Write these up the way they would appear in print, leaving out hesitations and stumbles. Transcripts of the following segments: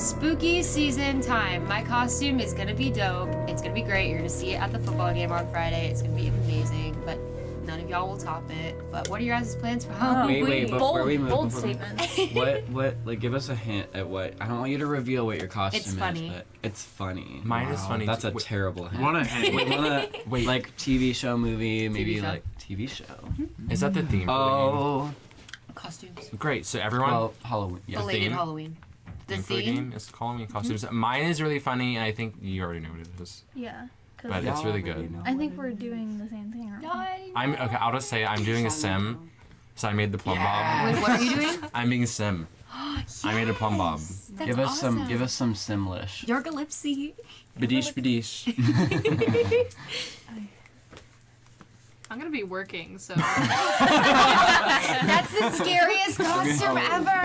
Spooky season time. My costume is gonna be dope. It's gonna be great. You're gonna see it at the football game on Friday. It's gonna be amazing, but none of y'all will top it. But what are your guys' plans for Halloween? Wait, before we move. Bold statements. What, like, give us a hint at what, I don't want you to reveal what your costume is, funny. but it's funny. Mine is funny. That's a Wait, terrible hint. What a hint. We wanna, Wait. like, TV show, movie, maybe, show. like, TV show. Is that the theme for Oh, Costumes. the game? Great. So everyone, well, Halloween, yeah. Belated theme? Halloween. The theme for the theme? game is Halloween costumes. Mine is really funny, and I think you already know what it is. Yeah. But it's really good. I think we're doing the same thing, aren't we? Okay. I'll just say I'm doing a sim. So I made the plum bob. Wait, what are you doing? I'm being a sim. I made a plum bob. That's Give us awesome. give us some Simlish. Yorgalipsy. Badish badish. I'm gonna be working, so. That's the scariest costume ever.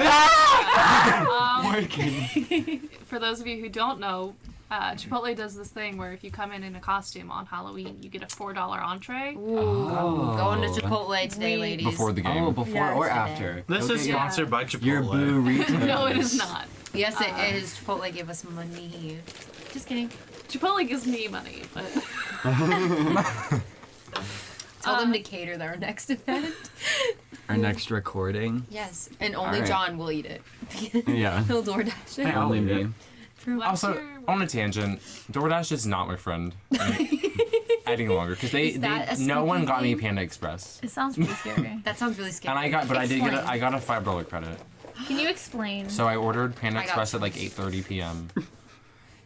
For those of you who don't know, Chipotle does this thing where if you come in a costume on Halloween, you get a $4 entree. Ooh, going to Chipotle today, ladies. Before the game. Oh, before Yeah, or today. after? This is Okay. sponsored by Chipotle. Your boo retail. No, it is not. Yes, it is. Chipotle gave us money. Just kidding. Chipotle gives me money, but Tell them to cater their next event. Our next recording. Yes, and only Alright. John will eat it. Yeah. He'll DoorDash it. Only me. Also, on a tangent, DoorDash is not my friend any longer because Is that a no one spooky got me thing? Panda Express, It sounds pretty scary. That sounds really scary. and I did get Explain. I got a $5 credit. Can you explain? So I ordered Panda I got Express at like 8:30 p.m.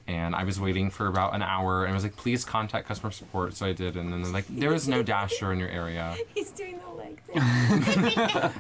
And I was waiting for about an hour, and I was like, "Please contact customer support." So I did, and then they're like, "There is no Dasher in your area. He's doing the leg thing.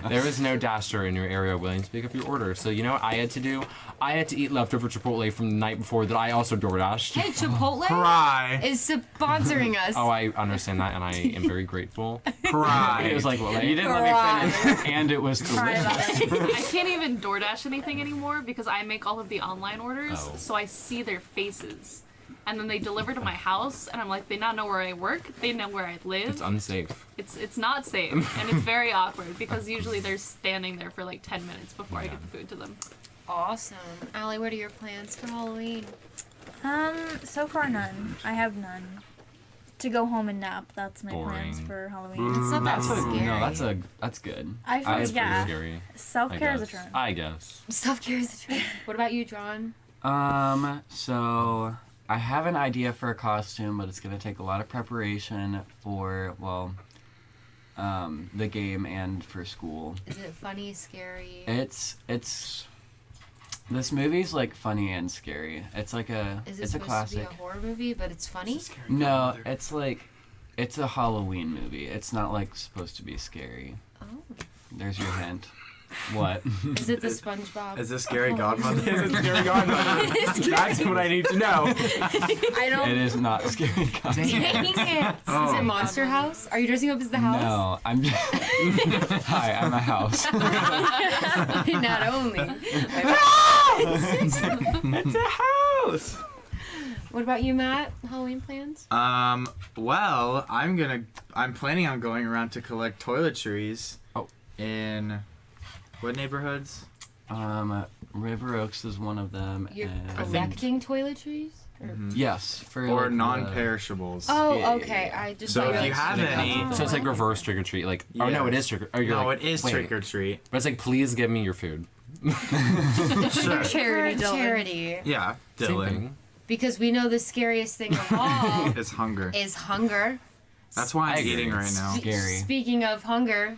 There is no Dasher in your area willing to pick up your order." So you know what I had to do? I had to eat leftover Chipotle from the night before that I also DoorDashed. Hey, Chipotle Cry. is sponsoring us. Oh, I understand that, and I am very grateful. Cry. It was like, well, you didn't let me finish, and it was Cry about delicious. it. I can't even DoorDash anything anymore because I make all of the online orders, Oh. so I see their faces. And then they deliver to my house, and I'm like, they not know where I work, they know where I live. It's unsafe. It's not safe, and it's very awkward because usually they're standing there for like 10 minutes before I Yeah. get the food to them. Awesome. Allie, what are your plans for Halloween? So far none. I have none. To go home and nap. That's my plans Boring. for Halloween. It's not that That's a, scary. no, that's good. I feel It's pretty yeah. scary. Self I care is a guess. trend. I guess. Self-care is a trend. What about you, John? So I have an idea for a costume, but it's gonna take a lot of preparation for, well, the game and for school. Is it funny, scary? It's this movie's like funny and scary. It's like Is it it's a supposed classic. to be a horror movie, but it's funny? No, it's like it's a Halloween movie. It's not like supposed to be scary. Oh. There's your hint. What? Is it the SpongeBob? Is this Scary Godmother? That's what I need to know. I don't. It is not scary. Dang it! Is it Monster House? Are you dressing up as the house? No, I'm just. Hi, I'm a house. Not only. It's a house. What about you, Matt? Halloween plans? Well, I'm planning on going around to collect toiletries. Oh. In what neighborhoods? River Oaks is one of them. You're and collecting toiletries? yes, for Or like, non-perishables. Oh, Yeah, okay. yeah. I just So thought if were, you like, have sneaking any- up. So it's like reverse trick or treat. Like, oh no, it is trick or. Oh, you're No, like, it is wait. trick or treat. But it's like, please give me your food. Sure. Charity, For Dylan. charity. Yeah, Same Dylan. thing. Because we know the scariest thing of all It's hunger. is hunger. That's why I I'm agree. eating right now. Scary. Speaking of hunger,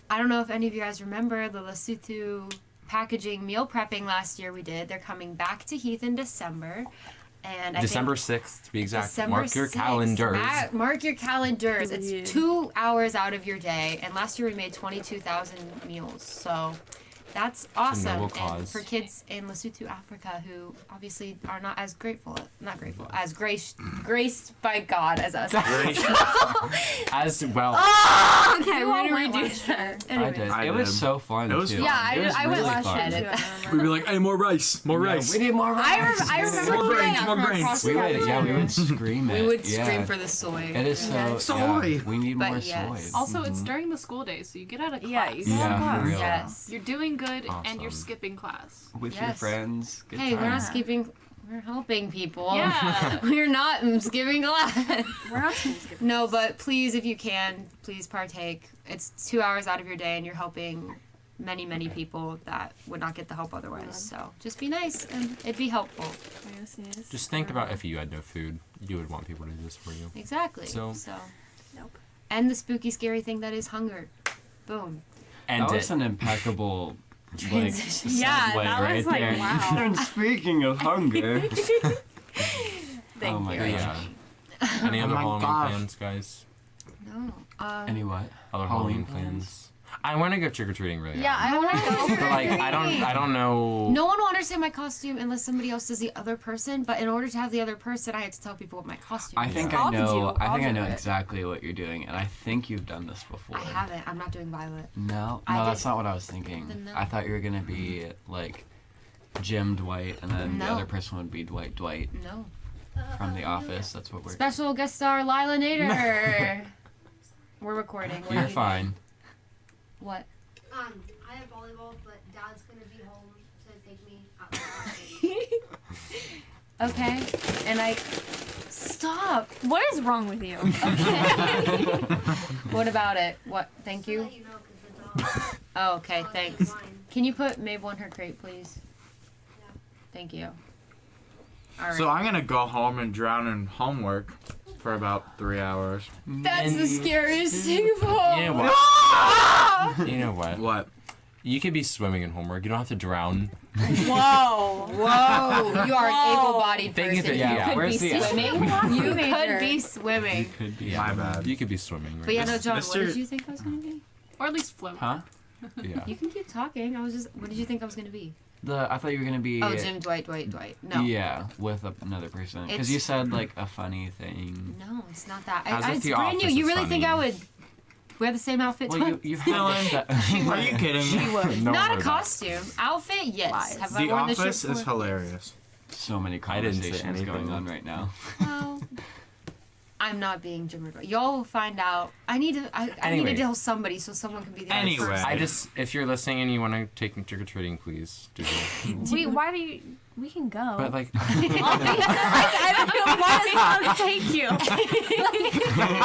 I don't know if any of you guys remember the Lesotho packaging meal prepping last year we did. They're coming back to Heath in December. And I December think 6th, to be exact. December Mark your 6th. calendars. Mark your calendars. Yeah. It's 2 hours out of your day. And last year we made 22,000 meals. So that's awesome. noble And cause. for kids in Lesotho, Africa, who obviously are not as graced by God as us. As well. Okay, we're gonna redo that. I Anyways. did. I It was did. so fun It was too. fun. Yeah, It was I went really last fun. year too. I We'd be like, hey, more rice, more rice. We need more rice. I remember More doing brains, that more from brains. across We the would, cafeteria. we would scream it. We would yeah. scream for the soy. It is so. Yes. Yeah, Soy. we need But more yes. soy. Also, it's during the school day, so you get out of class. Yeah, you get out of Yeah, class. for real. Yes. You're doing good, and you're Awesome. skipping class. With your Yes. friends. Good Hey, we're not times. skipping. We're helping people. Yeah. We're not skipping class. We're not supposed to skip. No, but please, if you can, please partake. It's 2 hours out of your day, and you're helping many, many people that would not get the help otherwise. So just be nice, and it'd be helpful. Yes, yes. Just think about if you had no food, you would want people to do this for you. Exactly. So- Nope. And the spooky, scary thing that is hunger. Boom. And That was an impeccable Transition. Yeah, segue that right was like, there. wow. And speaking of hunger. Thank Oh my you. But gosh. yeah. Any other my Halloween gosh. plans, guys? No. Any what? Other Halloween plans? I want to go trick or treating really. Yeah, bad. I want to go. But like, I don't know. No one will understand my costume unless somebody else does the other person. But in order to have the other person, I had to tell people what my costume I is. think I'll I do- know. I I'll think I do know it. exactly what you're doing, and I think you've done this before. I haven't. I'm not doing Violet. No, I that's did- not what I was thinking. Then no. I thought you were gonna be like Jim Dwight, and then the No. other person would be Dwight No. from The Office. That's what we're. Special guest star Lila Nader. We're recording. What You're do you fine. What? I have volleyball, but Dad's gonna be home to take me out. Okay. And I. Stop. What is wrong with you? What about it? What? Thank To you. let you know, 'cause the dog Oh, okay. Thanks. mine. Can you put Mabel in her crate, please? Yeah. Thank you. All right. So I'm gonna go home and drown in homework for about 3 hours. That's the scariest thing of all. You know what? You know what? What? You could be swimming in homework. You don't have to drown. Whoa. Whoa, you are an Whoa. able-bodied Thing is person. that- You yeah, could be where's the- swimming. You could Major. be swimming. Could be. My bad. You could be swimming. Right? But yeah, no, John, what Mr. did you think I was gonna be? Or at least float. Huh? Yeah. You can keep talking. What did you think I was gonna be? I thought you were gonna be. Oh, Jim, Dwight. No. Yeah, with another person. It's- Because you said like a funny thing. No, it's not that. As if It's The brand new. Office You is really think I funny. would wear the same outfit Well, twice? you've had this. Are you kidding me? No Not one a heard that. costume. Outfit, yes. Lies. Have I The worn this Office shirt is before? hilarious. So many I didn't say conversations going anything. on right now. Well, I'm not being Jim or Dwight. Y'all will find out. I need to Anyway. tell somebody so someone can be the Anyway. other person. I just, if you're listening and you want to take me trick or treating, please do that. Wait, why do you? We can go. But like, I don't know why does take you.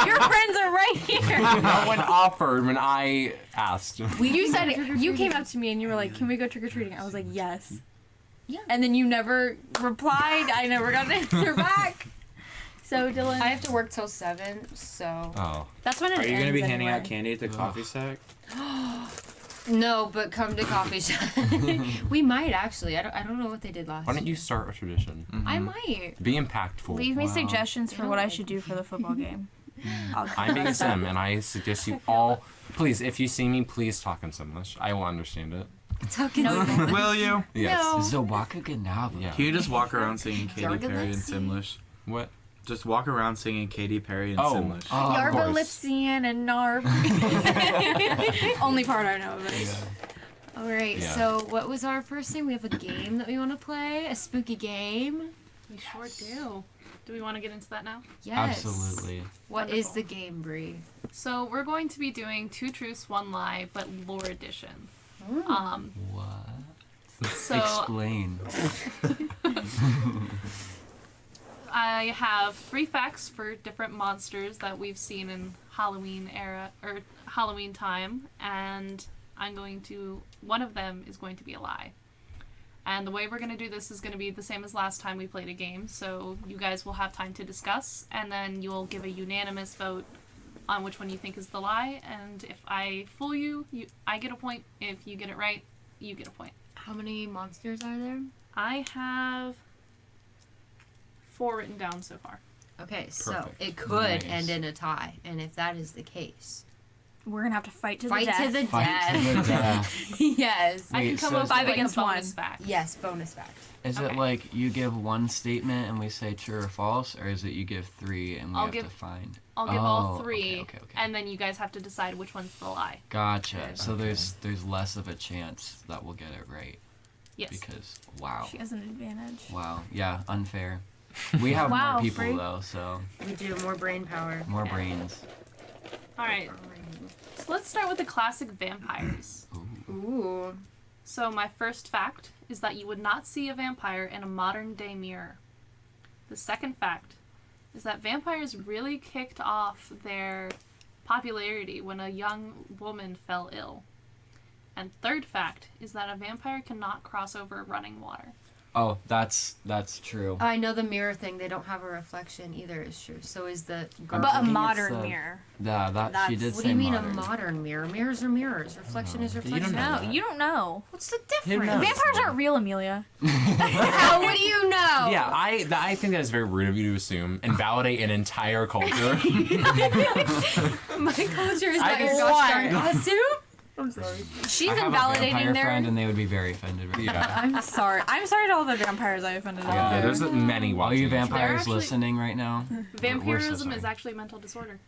Your friends are right here. no one offered when I asked. You said you came up to me and you were like, "Can we go trick or treating?" I was like, "Yes." Yeah. And then you never replied. I never got an answer back. So Dylan, I have to work till 7, so Oh. that's when it Are you gonna ends be handing anyway. out candy at the coffee stack? no. But come to coffee shop. We might actually. I don't know what they did last. Why don't you start a tradition? I might. Be impactful. Leave me Wow. suggestions for what I should do for the football game. I'll I'm being Sim, and I suggest you all, please, if you see me, please talk in Simlish. I will understand it. Talking Will you? Yes. No. Zobaka Ganava. Yeah. Can you just walk around singing Katy Yarga Perry in Lipsy. Simlish? What? Just walk around singing Katy Perry in Oh. Simlish. Oh, of Yarba course. Lipsian and Narb. Only part I know of it. All right. Yeah. So what was our first thing? We have a game that we want to play. A spooky game. We sure do. Do we want to get into that now? Yes. Absolutely. What is Wonderful. the game, Bree? So we're going to be doing 2 truths, 1 lie, but lore edition. What? So Explain. I have 3 facts for different monsters that we've seen in Halloween era or Halloween time, and one of them is going to be a lie. And the way we're going to do this is going to be the same as last time we played a game, so you guys will have time to discuss, and then you'll give a unanimous vote on which one you think is the lie, and if I fool you, I get a point. If you get it right, you get a point. How many monsters are there? I have 4 written down so far. Okay, so Perfect. it could Nice. end in a tie, and if that is the case, We're gonna have to fight to fight the death. to the Fight to the death. death. Yes. I can Wait, come so up is with Five like against a bonus one. fact. Yes. Bonus fact. Is Okay. it like you give one statement and we say true or false, or is it you give 3 and we I'll have give- to find? I'll give all Oh, 3, okay. and then you guys have to decide which one's the lie. Gotcha. So Okay. there's less of a chance that we'll get it right. Yes. Because wow. She has an advantage. Wow. Yeah, unfair. We have Wow, more people Bree. though, so We do more brain power. more brains. All right. So let's start with the classic vampires. Ooh. So my first fact is that you would not see a vampire in a modern day mirror. The second fact is that vampires really kicked off their popularity when a young woman fell ill. And third fact is that a vampire cannot cross over running water. Oh, that's true. I know the mirror thing. They don't have a reflection either. Is true. So is the. I'm But a thinking it's modern the- mirror. Yeah, that she That's- did What say do you mean modern. a modern mirror? Mirrors are mirrors. Reflection is You reflection. don't know No, that. you don't know. What's the Who difference? knows? Vampires aren't real, Amelia. How would you know? Yeah, I think that is very rude of you to assume and validate an entire culture. My culture is not your What? gosh darn costume. She's I have a invalidating vampire their. friend, and they would be very offended. Right now. Yeah. I'm sorry. I'm sorry to all the vampires I offended. Yeah. Yeah, there's many All watching. you They're vampires actually- listening right now, Vampirism sorry. is actually a mental disorder.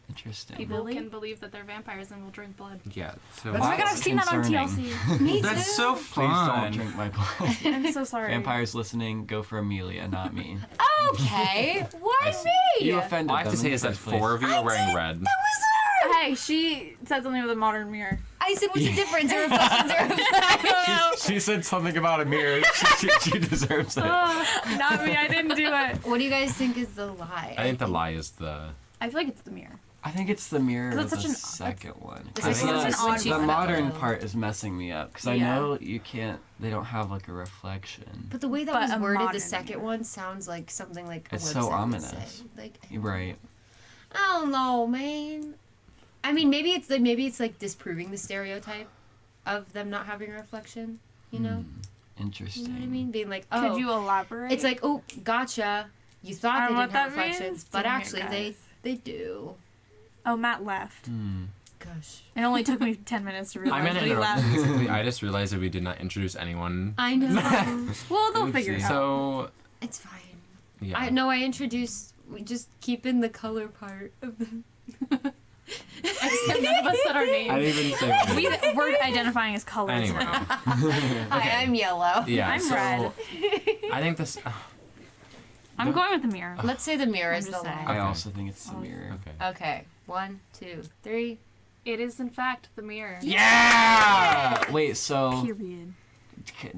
interesting. People Really? can believe that they're vampires and will drink blood. Yeah. So Oh my god, I've That's seen that on concerning. TLC. Me too. That's so Please don't fun. drink my blood. I'm so sorry. Vampires listening, go for Amelia, not me. Okay. Why me? You offended all I have to them say in is the that first place. 4 of you are wearing red. That was her. Hey, she said something with a modern mirror. I said, what's the difference? A reflection's a reflection. She said something about a mirror. She deserves it. Not me. I didn't do it. What do you guys think is the lie? I think the lie is the. I feel like it's the mirror. I think it's the mirror That's with such the an- second one. The 'Cause second one's an odd the one. modern part is messing me up because I Yeah. know you can't. They don't have like a reflection. But the way that But was a worded, the modern second mirror. one sounds like something like a It's website so would ominous. say. Like, You're right. I don't know, man. I mean, maybe it's like disproving the stereotype of them not having a reflection. You know, Interesting. you know what I mean? Being like, oh, Could you elaborate? it's like, oh, gotcha. You thought I they don't know didn't what have that means. reflections, but Dang it, actually guys. they do. Oh, Matt left. Gosh, It only took me 10 minutes to realize I'm gonna that he interrupt. left. Basically, I just realized that we did not introduce anyone. I know. Well, they'll figure it Oopsie. out. So It's fine. yeah. I know. I introduced. We just keep in the color part of the. I said none of us said our names. I didn't even say. We're identifying as colors Anyway. now. Hi, I'm yellow. Yeah. I'm so red. I think this. I'm going with the mirror. Let's say the mirror is I'm the just saying. lie. I also think it's the mirror. Okay. Okay. 1, 2, 3. It is in fact the mirror. Yeah. Wait. So, Period.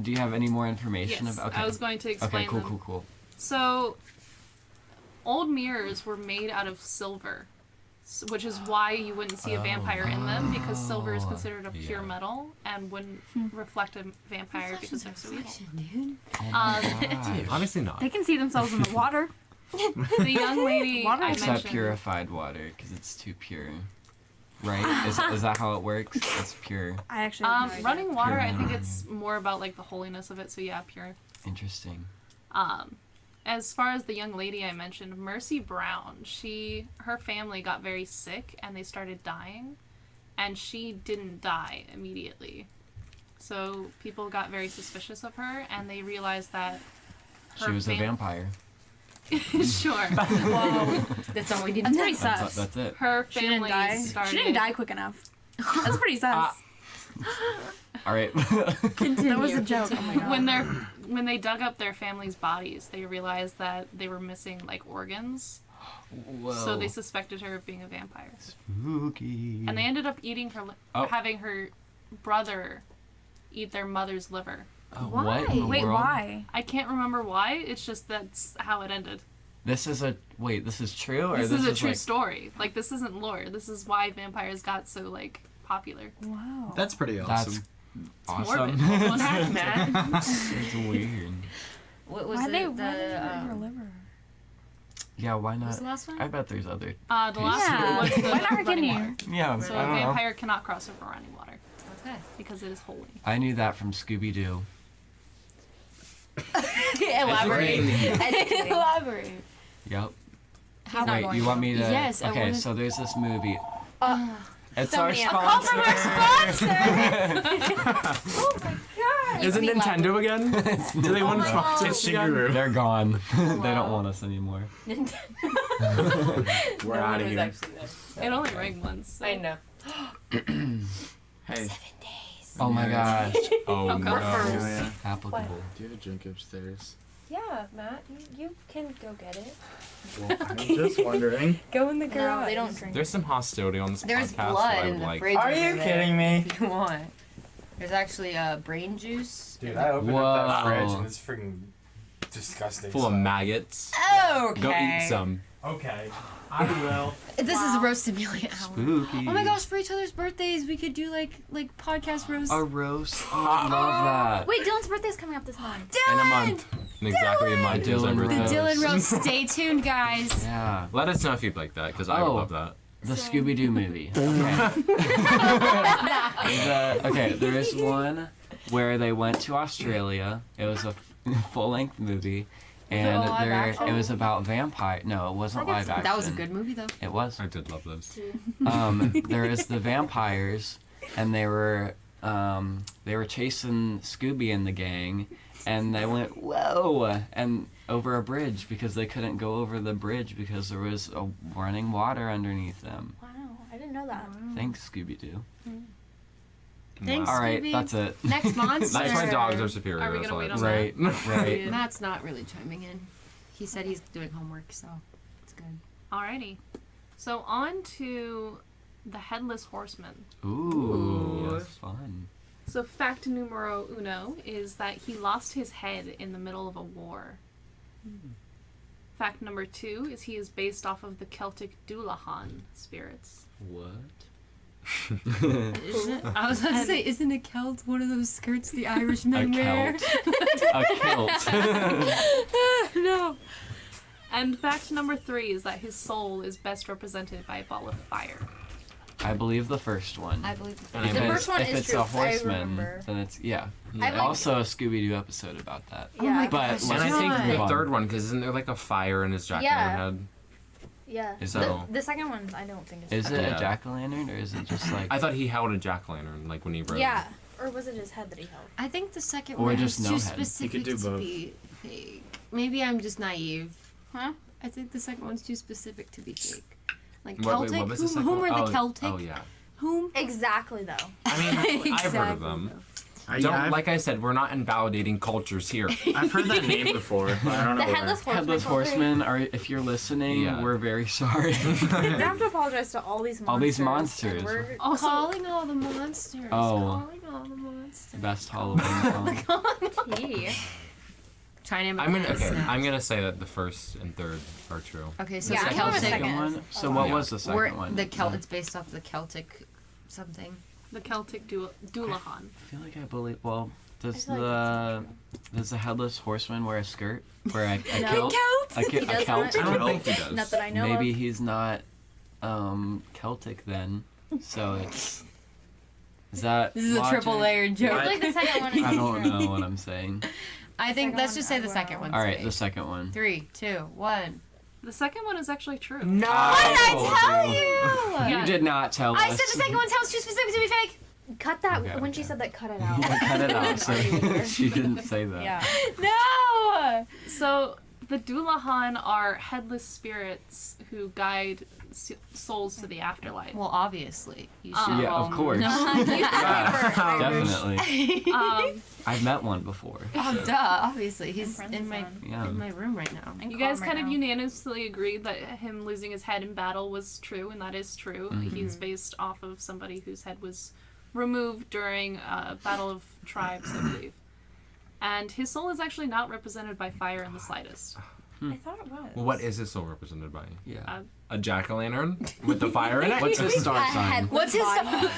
do you have any more information Yes, about? Okay. I was going to explain Okay. Cool. them. Cool. Cool. So, old mirrors were made out of silver, which is why you wouldn't see a vampire in them, because silver is considered a pure Yeah. metal and wouldn't reflect a vampire because they're so evil. Dude. Gosh. Obviously not. They can see themselves in the water. The young lady Water I is Except mentioned. purified water, because it's too pure. Right? Is that how it works? It's pure. I actually have no idea. Running water, I think Pure. it's more about like the holiness of it. So yeah, pure. Interesting. As far as the young lady I mentioned, Mercy Brown, her family got very sick and they started dying, and she didn't die immediately. So people got very suspicious of her, and they realized that She was a vampire. Sure. Whoa. That's all we need to That's know. pretty sus. That's it. Her She didn't family die. started. She didn't die quick enough. That's pretty sus. All right. That was a joke. Oh my god. When they dug up their family's bodies, they realized that they were missing like organs. Whoa. So they suspected her of being a vampire. Spooky. And they ended up eating Oh. having her brother eat their mother's liver. Oh, Why? what in the Wait, world? why? I can't remember why. It's just that's how it ended. This is this is true, or This is a true like, story. Like this isn't lore. This is why vampires got so like popular. Wow. That's pretty awesome. That's Morbid. awesome. What happened, man? It's weird. What was Why'd they it? eat her liver? Yeah, why What was not? the last one? I bet there's other. The last Yeah. one was the Why not running continue? water. Yeah, So I a don't know. vampire cannot cross over running water Okay. because it is holy. I knew that from Scooby Doo. Elaborate. Educating. Elaborate. Yep. How Wait, you want me to? Yes, I Okay, wanted- so there's this movie. It's so our many- A sponsor. call from our Oh my god. Is it Nintendo again? Do they want to sponsor It's us again? Shigeru. They're gone. They don't want us anymore. We're out of here. It only rang once. So. I know. Hey, Oh my gosh. Oh Okay. no. Yeah. Applicable. Do you have a drink upstairs? Yeah, Matt, you can go get it. Well, I'm just wondering. Go in the No, garage. they don't drink. There's some hostility on this There's podcast blood that I in would the like. fridge. Are over you there, kidding me? If you want. There's actually brain juice. Dude, I opened up Whoa. that fridge and it's freaking disgusting. Full of maggots. Okay. Go eat some. Okay, I will. This is roast Amelia hour. Spooky. Oh my gosh! For each other's birthdays, we could do like podcast roast. A roast. Oh, I love that. Wait, Dylan's birthday's coming up this month. In a month. In exactly a month. is Dylan my birthday. The roast. Dylan roast. Stay tuned, guys. Yeah. Let us know if you'd like that, because I would Oh. love that. The Scooby-Doo movie. Okay, there is one where they went to Australia. It was a full-length movie, and it live action? it was about vampire. No, it wasn't live action. That was a good movie though. It was. I did love those. There is the vampires, and they were chasing Scooby and the gang, and they went whoa and over a bridge because they couldn't go over the bridge because there was a running water underneath them. Wow, I didn't know that. Thanks, Scooby-Doo. Thanks. All right, Scooby. that's it. Next monster. That's why dogs are superior. Are we that's gonna all I wait have on to that? say. Right, right. Matt's not really chiming in. He said he's doing homework, so it's good. Alrighty. So on to the Headless Horseman. Ooh, that's fun. So fact numero uno is that he lost his head in the middle of a war. Fact number 2 is he is based off of the Celtic Dullahan spirits. What? I was about to say, isn't a kilt one of those skirts the Irishmen A wear? kilt. A kilt. No. And fact number 3 is that his soul is best represented by a ball of fire. I believe the first one. I believe And The I first one if is it's true, a I horseman, remember. then it's yeah. I like- Also a Scooby-Doo episode about that. Oh my Yeah. But gosh, let's And I John. think move the on. third one, because isn't there like a fire in his jack-o'-lantern Yeah. head? Yeah. Is So The second one, I don't think Is it Yeah. a jack-o'-lantern or is it just like? I thought he held a jack-o'-lantern, like when he rode. Yeah. Or was it his head that he held? I think the second Or one just is no too head. specific You could do to both. be fake. Maybe I'm just naive. Huh? I think the second one's too specific to be fake. Like What, Celtic? wait, what was the second whom one? are the Oh, Celtic? Oh yeah. Whom? Exactly, though. I mean, I've heard Exactly. of them. Yeah, I've, Like I said, we're not invalidating cultures here. I've heard that name before, but I don't know The where. Headless Horseman. Headless Horseman, are if you're listening, Yeah. we're very sorry. You have to apologize to all these monsters. All these monsters. and We're Also, Calling all the monsters. Oh. Calling all the monsters. Best Halloween song. key. Trying to I'm gonna say that the first and third are true. Okay, so Yeah, the I know the Celtic. second. one. So Oh, what yeah. was the 2nd one? The Celt. It's based off the Celtic something. the Celtic Dullahan. I feel like I believe. Well, does I feel like does the headless horseman wear a skirt? Wear a No. kilt? A, He does a kilt? not. I don't think he does. Not that I know Maybe of. he's not Celtic then. So it's. Is that This is a logic? triple layered joke. I feel like the second one is I don't true. know what I'm saying. I think Second let's one, just say I the will. second one. All right, the second one. 3, 2, 1. The second one is actually true. No. What did I tell you? Yeah. You did not tell us. I said the second one sounds too specific to be fake. Cut that. Okay, When she okay. said that, cut it out. Cut it out. So Arguing. she didn't say that. Yeah. No. So the Dullahan are headless spirits who guide souls to the afterlife. Well, obviously, you should. Yeah, of course. Definitely. I've met one before. Oh, duh. Obviously, he's friends in with my one. Yeah. in my room right now. You guys kind of unanimously agreed that him losing his head in battle was true, and that is true. He's based off of somebody whose head was removed during a battle of tribes, I believe. And his soul is actually not represented by fire in the slightest. I thought it was. Well, what is his soul represented by? Yeah. A jack-o'-lantern with the fire in it? What's his star A sign? headless What's his body.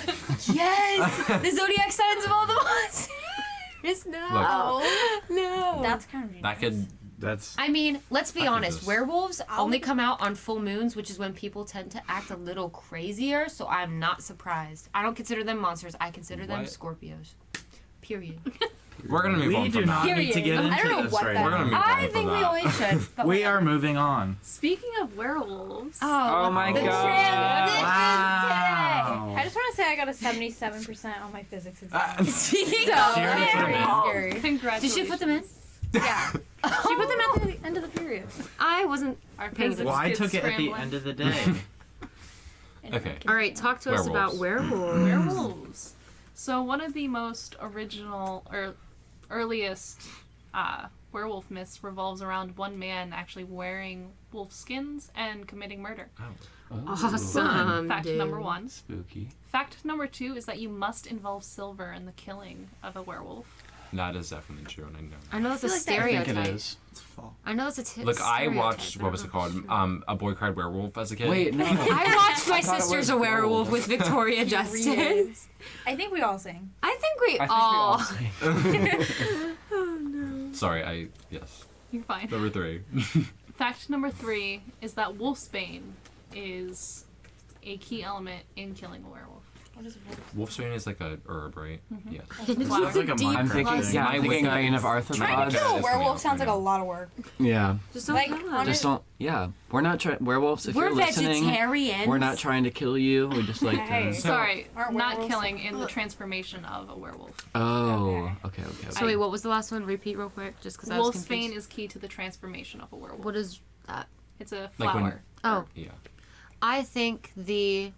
Yes, the zodiac signs of all the monsters. No. Oh, No. that's kind of genius. That could. That's I mean, let's be I could honest. just- Werewolves only come out on full moons, which is when people tend to act a little crazier. So I'm not surprised. I don't consider them monsters. I consider them What? Scorpios. Period. We're gonna move we on do from not that. need to get Period. I don't into know this what right that We're gonna now. move on I from think we that. always should. But We are moving on. Speaking of werewolves, Oh my the god. transitions Wow. I just want to say I got a 77% on my physics exam. Ah. today. Speaking So, of She already put 'em very in. scary. congratulations. did she put them in? Yeah. She put them at the end of the period. I wasn't. Our Physics physics Well, I kids took it at the scrambling. end of the day. Okay. All right, talk to us about werewolves. Werewolves. So one of the most original or earliest werewolf myths revolves around one man actually wearing wolf skins and committing murder. Awesome. Fact dude. number 1. Spooky. Fact number 2 is that you must involve silver in the killing of a werewolf. That is definitely true, and I know that. I know that's a I feel like that- I stereotype. think it is. It's fall. I know it's a Look, I stereotype, watched, but what was it called? A Boy Cried Werewolf as a kid. Wait, no. I watched My I thought it Sister's was a Werewolf gold. with Victoria Justice. I think we all sing. I think we I all. think we all Sorry, yes. You're fine. Number 3. Fact number 3 is that wolfsbane is a key element in killing a werewolf. What is Wolfsbane is like a herb, right? Yes. Sounds like a Deep I'm Minecraft thinking, thing. yeah, I'm thinking Wicca- Bane of Trying to Arthropods. kill a It's werewolf coming sounds like out. a lot of work. Yeah. Just don't Like, kill them. honest- Just don't, yeah. We're not trying, werewolves, if We're you're listening, vegetarians. we're not trying to kill you. We just like Hey. to... Sorry, Aren't not werewolves- killing, in the transformation of a werewolf. Oh, okay. So wait, what was the last one? Repeat real quick, just because I was Wolfsbane confused. is key to the transformation of a werewolf. What is that? It's a Like when- flower. Oh, Yeah. I think the.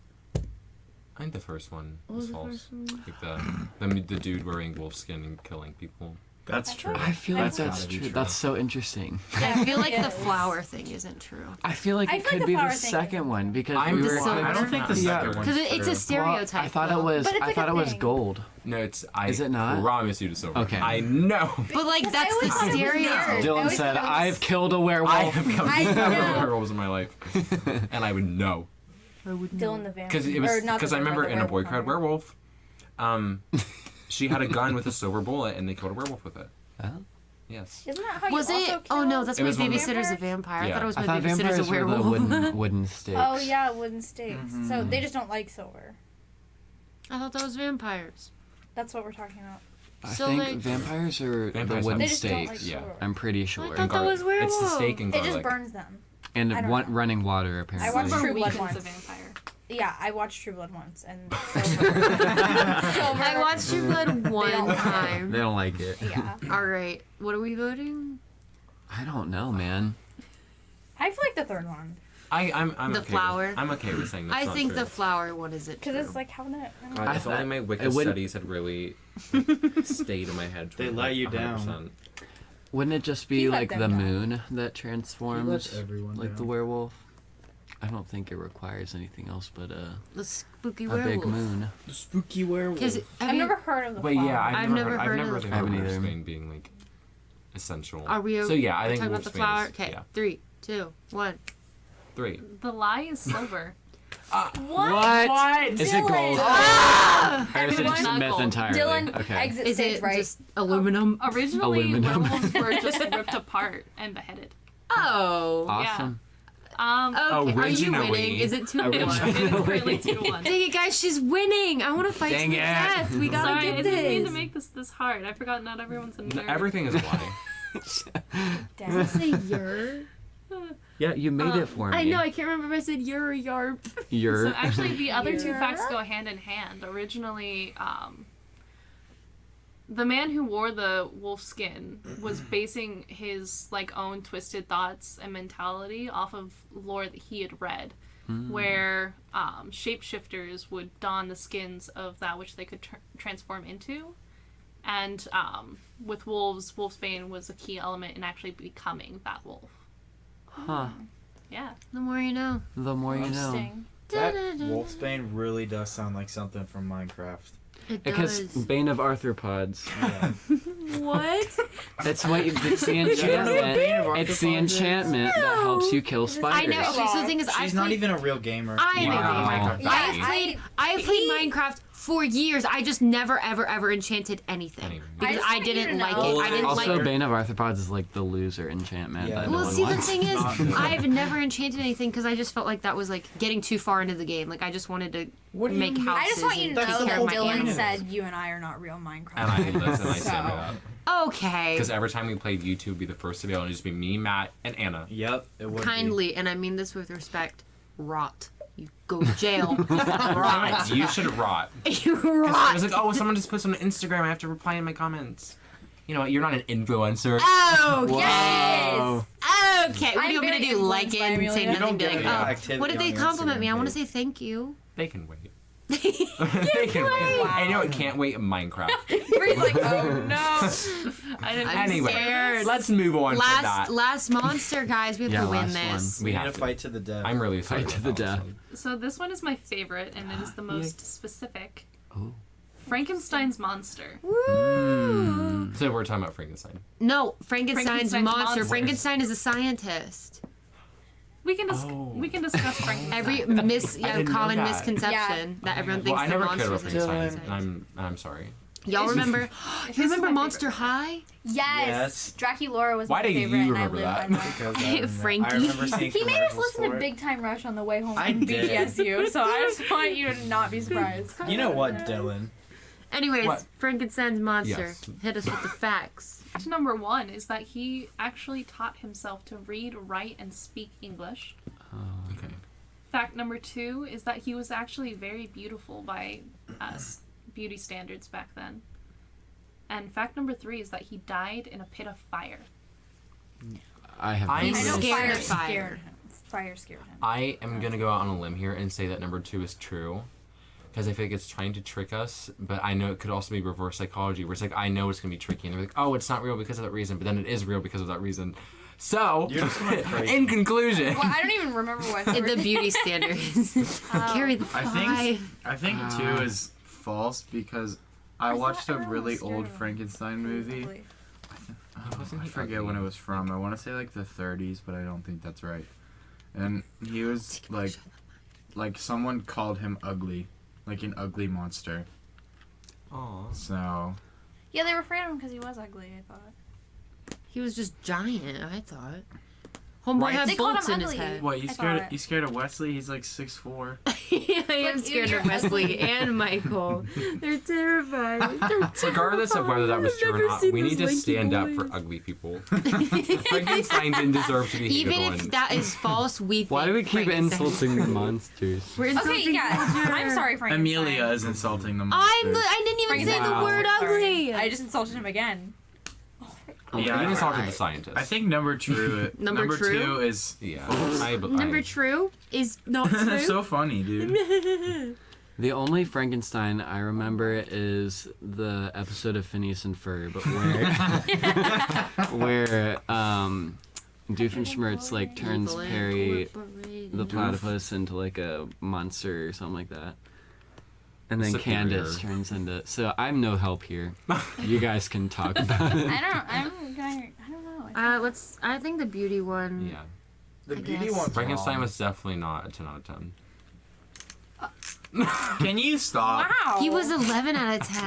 I think the first one What was was the false. first one? Like the dude wearing wolf skin and killing people. That's true. I feel like That's that's gotta be true. true. That's so interesting. I feel like the Yes. flower thing isn't true. I feel like I it feel like could the be the flower thing second is- one because I'm we were. the silver. I don't think the Yeah. second one's Because it's a true. Well, stereotype. I thought though. it was. But it's I like thought a it was thing. gold. No, it's. I Is it not? promise you it's over. Okay. I know. But like Because that's I the always thought it was stereotype. weird. I Dylan always said, thought it was- "I've killed a werewolf." I have come I to know. werewolves in my life, and I would know Dylan the vampire. because it was because I remember in A Boy Cried Werewolf, she had a gun with a silver bullet, and they killed a werewolf with it. Oh. Yes. Isn't that how Was you it? also Oh kill no, that's It my was one of the- babysitter's a vampire. I Yeah. thought it was I my thought babysitter's vampires a were the werewolf. wooden stakes. Oh yeah, wooden stakes. Mhm. So they just don't like silver. I thought that was vampires. That's what we're talking about. I So, think like- vampires are Vampires the wooden They just don't like stakes. Yeah. silver. I'm pretty I sure. thought And that was garlic. It's the werewolf. steak and It garlic. just burns them. And I don't one know. running water I apparently. watched Silver True Blood weakens a once. vampire. Yeah, I watched True Blood once, and silver. I watched True Blood one don't like it. time. They don't like it. Yeah, All right, what are we voting? I don't know, man. I feel like the third one I'm The okay flower. With, I'm okay with saying that's I not think true. the flower one is it because true. it's like how that. God, I if thought- only my Wicca it wouldn't- studies had really stayed in my head. They for, let like, you 100%. down. Wouldn't it just be He let like them the down. moon that transforms everyone like the down. werewolf? I don't think it requires anything else but the spooky a werewolf. big moon. The spooky werewolf. Because I've never heard of the But flower. yeah, I've never heard I've never of- really I haven't heard of either. Wolfsbane being like essential. Are we? So yeah, I think talking about the Wolfsbane flower. is- Okay, yeah. 3, 2, 1. 3. The lie is silver. What? Is it gold? Ah! Or is it just Everyone- myth entirely? Dylan, Okay. exit Is stage it right. just aluminum? Originally, Aluminum. werewolves were just ripped apart and beheaded. Oh. Awesome. Okay. Are you Originally. winning? Is it 2-1? Originally. It is really 2-1. Dang it, guys! She's winning. I want to fight Dang to the it. death. We gotta Sorry, get I didn't mean to this. make this hard. I forgot not everyone's a nerd. Everything is a lie. Damn. I say yer? Yeah, you made it for me. I know. I can't remember if I said yer or yarp. You're. So actually, the other two Yeah. facts go hand in hand. Originally, the man who wore the wolf skin was basing his like own twisted thoughts and mentality off of lore that he had read, where shapeshifters would don the skins of that which they could transform into, and with wolves, wolfsbane was a key element in actually becoming that wolf. Huh. Yeah. The more you know. The more you know. Interesting. That Wolfsbane really does sound like something from Minecraft. It Because does. Bane of Arthropods. Yeah. What? It's what you, it's the Bane of enchantment. It's the Arthropods is? enchantment that helps you kill I spiders. know. Okay, so the thing is, She's not even a real gamer. I am Wow. a gamer. Yeah, I have played Minecraft for years. I just never, ever enchanted anything Anyway. because just I want you didn't to like know- it. I didn't Also, like. Bane of Arthropods is like the loser enchantment Yeah. that no Well, one see, the wants. thing is, Not good. I've never enchanted anything because I just felt like that was like getting too far into the game. Like I just wanted to What do you make mean? houses. I just want you to and know That's take the that care of whole my Dylan point. animals. said you and I are not real Minecraft. And I listen, I So- stand by that. Okay. Because every time we played YouTube, would be the first to be able to just be me, Matt, and Anna. Yep, it would Kindly, and I mean this with respect, rot. You go to jail. Rot. You should rot. You 'Cause I rot. was like, oh, someone just puts on Instagram. I have to reply in my comments. You know what? You're not an influencer. Oh, Whoa. yes. Okay. What I'm do you want me to very do? Like influenced it by and say Amelia. nothing? Be You like, don't get oh. activity What if they on your compliment Instagram me? I want to page. say thank you. They can wait. They can wait. Wow. I know it can't wait in Minecraft. Bree's like, oh no. I didn't. I'm Anyway, scared. let's move on from that. Last monster, guys. We have Yeah, to win last this. We need have to to. fight to the death. I'm really excited. Fight to the about that death. one. So this one is my favorite, and it is the most specific. Oh. Frankenstein's monster. Woo! So we're talking about Frankenstein. No, Frankenstein's monster. monster. Frankenstein is a scientist. We can Oh. we can discuss Frankenstein. Every didn't common know that. misconception that everyone Well, thinks I the never cared about monsters are Frankenstein, Frankenstein. and I'm sorry. Y'all It's- remember? This You is remember my Monster favorite. High? Yes. Yes. Draculaura was Why my do you favorite, remember and I that? lived by Because Frankie. I remember seeing He made us commercials listen for to it. Big Time Rush on the way home I from did. BGSU, so I just want you to not be surprised. You know what, Dylan? Anyways, What? Frankenstein's monster. Yes. Hit us with the facts. Fact number 1 is that he actually taught himself to read, write, and speak English. Okay. Fact number 2 is that he was actually very beautiful by beauty standards back then. And fact number 3 is that he died in a pit of fire. I have. I'm no He's clue. scared of Fire fire. scared him. Fire scared him. I am gonna go out on a limb here and say that number 2 is true, because I feel like it's trying to trick us. But I know it could also be reverse psychology, where it's like I know it's gonna be tricky, and they're like, oh, it's not real because of that reason, but then it is real because of that reason. So, You're just going crazy. in conclusion, Well, I don't even remember what. The beauty standards. Carry the I think 2 is false because I watched a everyone really was scared old of him. Frankenstein movie. Wasn't I he forget ugly? when it was from. I want to say like the 30s, but I don't think that's right. And he was like someone called him ugly, like an ugly monster. Aw. So Yeah, they were afraid of him because he was ugly, I thought. He was just giant, I thought. Homeboy Right. had They called bolts him in his ugly. head. what? I thought- You scared of Wesley? He's like 6'4". Yeah, I am Like, scared you're of Wesley ugly. and Michael. They're terrified. Regardless of whether that was I've true or never not, seen we need to those stand up lanky for boys. ugly people. Frankenstein didn't deserve to be Even hated if on. that is false, we think Why do we keep Frankenstein- insulting the monsters? We're insulting Okay, yeah. culture. I'm sorry, Frankenstein. Amelia is insulting the I monsters. didn't even say the Wow. word Sorry. ugly. I just insulted him again. Yeah, You I- insulted the scientist. I think number true. Number true? 2 is Yeah. Number true is not true. That's so funny, dude. The only Frankenstein I remember is the episode of Phineas and Ferb where Doofenshmirtz like turns Evil Perry Incorporated. the platypus into like a monster or something like that. And then Superior. Candace turns into. So I'm no help here. You guys can talk about it. I don't know. I think the beauty one. Yeah. The I beauty guess. one's Frankenstein wrong. was definitely not a 10 out of 10. Can you stop? Wow. He was 11 out of 10.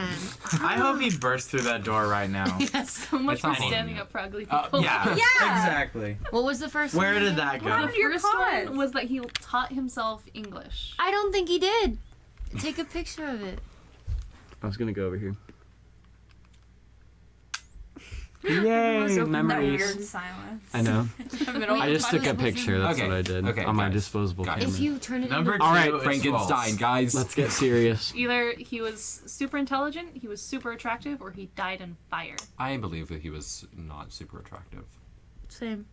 I hope he bursts through that door right now. Yes, so much It's for not funny. standing up for ugly people. Yeah. Yeah. Exactly. What was the first Where one? did that What go? happened The to your first cause? one was that he taught himself English. I don't think he did. Take a picture of it. I was gonna go over here. Was Yay! open That Memories. weird silence. I know. In the middle I of just the took a podcast. picture. That's Okay, what I did okay, on my guys, disposable guys. camera. If you turn it Number into... two All right, is Frankenstein, false. guys. Let's get serious. Either he was super intelligent, he was super attractive, or he died in fire. I believe that he was not super attractive. Same.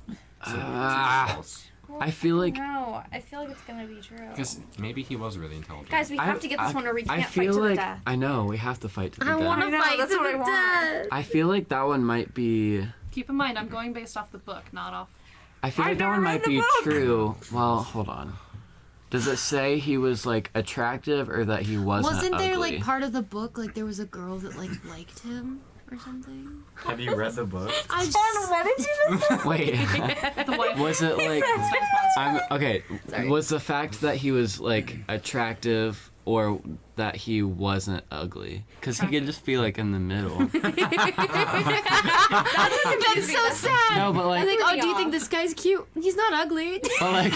So Ah. it's false. I feel like No, I feel like it's gonna be true. Because maybe he was really intelligent. Guys, we have to get this one or we can't I fight feel to like the death. I know we have to fight to the I death. want I to know, fight that's to what the I want. death. I feel like that one might be. Keep in mind, I'm going based off the book, not off. I feel I've like that never one read might the be book. true. Well, hold on. Does it say he was like attractive or that he wasn't? Wasn't there ugly? like part of the book like there was a girl that like liked him or something? Have you read the book? I Wait, The wife. was it like? Frankenstein's monster. I'm okay. Sorry. Was the fact that he was like attractive or that he wasn't ugly? Because he could just be like in the middle. That's so sad. No, but I like, think, oh, me do you off. think this guy's cute? He's not ugly. but like,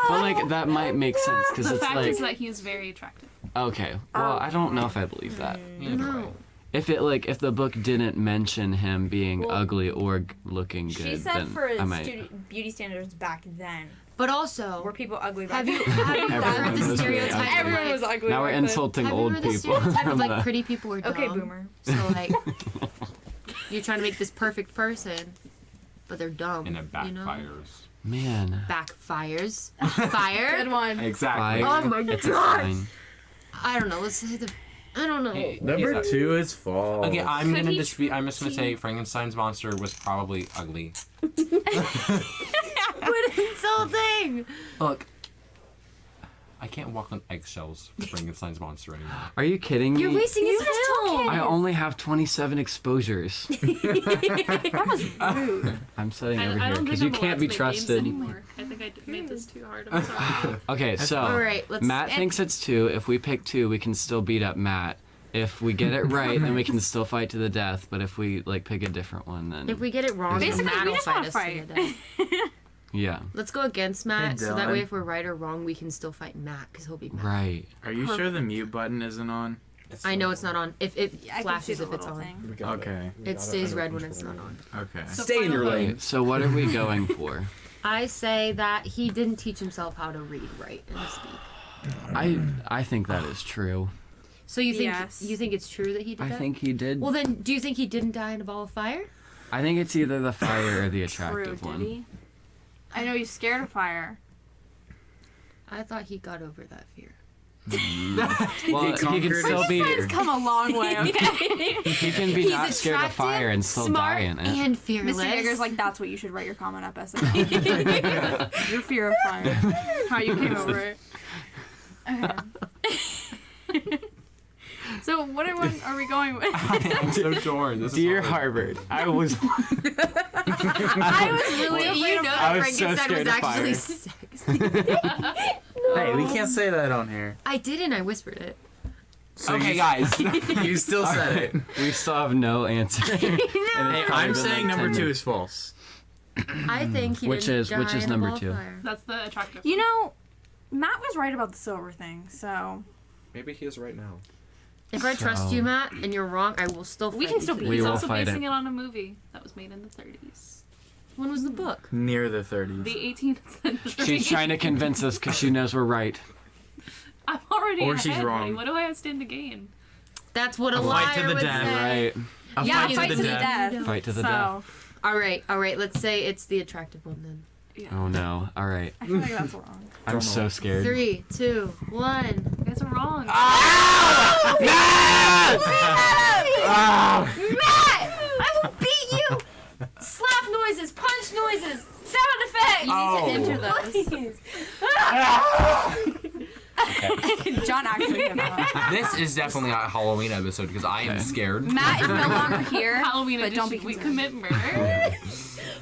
but like that might make sense because The it's fact like is that he is very attractive. okay. Well, I don't know if I believe that. Either way. No. If the book didn't mention him being ugly or looking good, She said then for I might. beauty standards back then. But Were also, people ugly back have then? you heard Everyone the was really stereotype? ugly. of, Everyone like, was ugly. Now we're back then. insulting Have you old heard the people. stereotype of from like the- pretty people are dumb? Okay, boomer. So like, you're trying to make this perfect person, but they're dumb. And it you know? backfires. Man. backfires. Fire. Good one. Exactly. Fire. Oh my It's a God. sign. I don't know. Let's say I don't know. Hey, Number he's- 2 is false. Okay, I'm Could gonna he dispute. I'm just gonna say Frankenstein's monster was probably ugly. What insulting! Look, I can't walk on eggshells for Frankenstein's monster anymore. Are you kidding me? You're wasting his just film. I only have 27 exposures. That was rude. I'm sitting over I here don't because think you I'm can't allowed be to make games trusted. anymore. I think I made this too hard. I'm sorry. Okay, so All right, let's. Matt thinks it's 2. If we pick 2, we can still beat up Matt. If we get it right, then we can still fight to the death. But if we pick a different one, then If we get it wrong, then Basically, Matt we will just fight wanna us fight. to the death. yeah, Let's go against Matt, Hey, so that way Dylan. if we're right or wrong, we can still fight Matt, because he'll be mad. right. Are you sure the mute button isn't on? I know it's not on. If it I can see flashes, the if it's little on. thing. Okay. It stays red when it's not on. Okay. So Stay in your final lane. vote. Okay, so what are we going for? I say that he didn't teach himself how to read, write, and speak. I think that is true. So you think Yes. it's true that he did I that? think he did. Well, then, do you think he didn't die in a ball of fire? I think it's either the fire or the True, attractive did one. he? I know he's scared of fire. I thought he got over that fear. Well, he can conquered still his be. He's come a long way, okay? He can be He's not scared of attractive, fire and still die smart, in it. and fearless. Mr. Yeager's like, that's what you should write your comment up as. Your fear of fire. How you came over it. Okay. So what are we going with? I'm so torn. This Dear is hard. Harvard, I was. I was really afraid of I that was so Frankenstein scared was of actually fire. sex. Hey, we can't say that on here. I didn't. I whispered it. So Okay, you, guys. you still said it. We still have no answer. Hey, probably I'm been saying like number 10 2 minutes. is false. I think he Which didn't is- die which is in a number ball of 2? fire. That's the attractive. You know, Matt was right about the silver thing, so Maybe he is right now. If I trust So- you, Matt, and you're wrong, I will still. We fight can you still to beat the We He's will also fight basing it. it on a movie that was made in the 30s. When was the book? Near the 30s. The 18th century. She's trying to convince us because she knows we're right. I'm already Or ahead, she's wrong. buddy. What do I have stand to gain? That's what a A liar fight to the would death, say. Right. A yeah, fight fight to the death. Fight to the so, death. All right. Let's say it's the attractive one then. Oh no. All right. I feel like that's wrong. I'm so scared. 3, 2, 1. You guys are wrong. Matt! I will beat you! Slap noises, punch noises, sound effects! Oh. You need to enter those. John actually came out. This is definitely a Halloween episode because I am scared. Matt is no longer here. Halloween but edition. don't be We concerned. commit murder.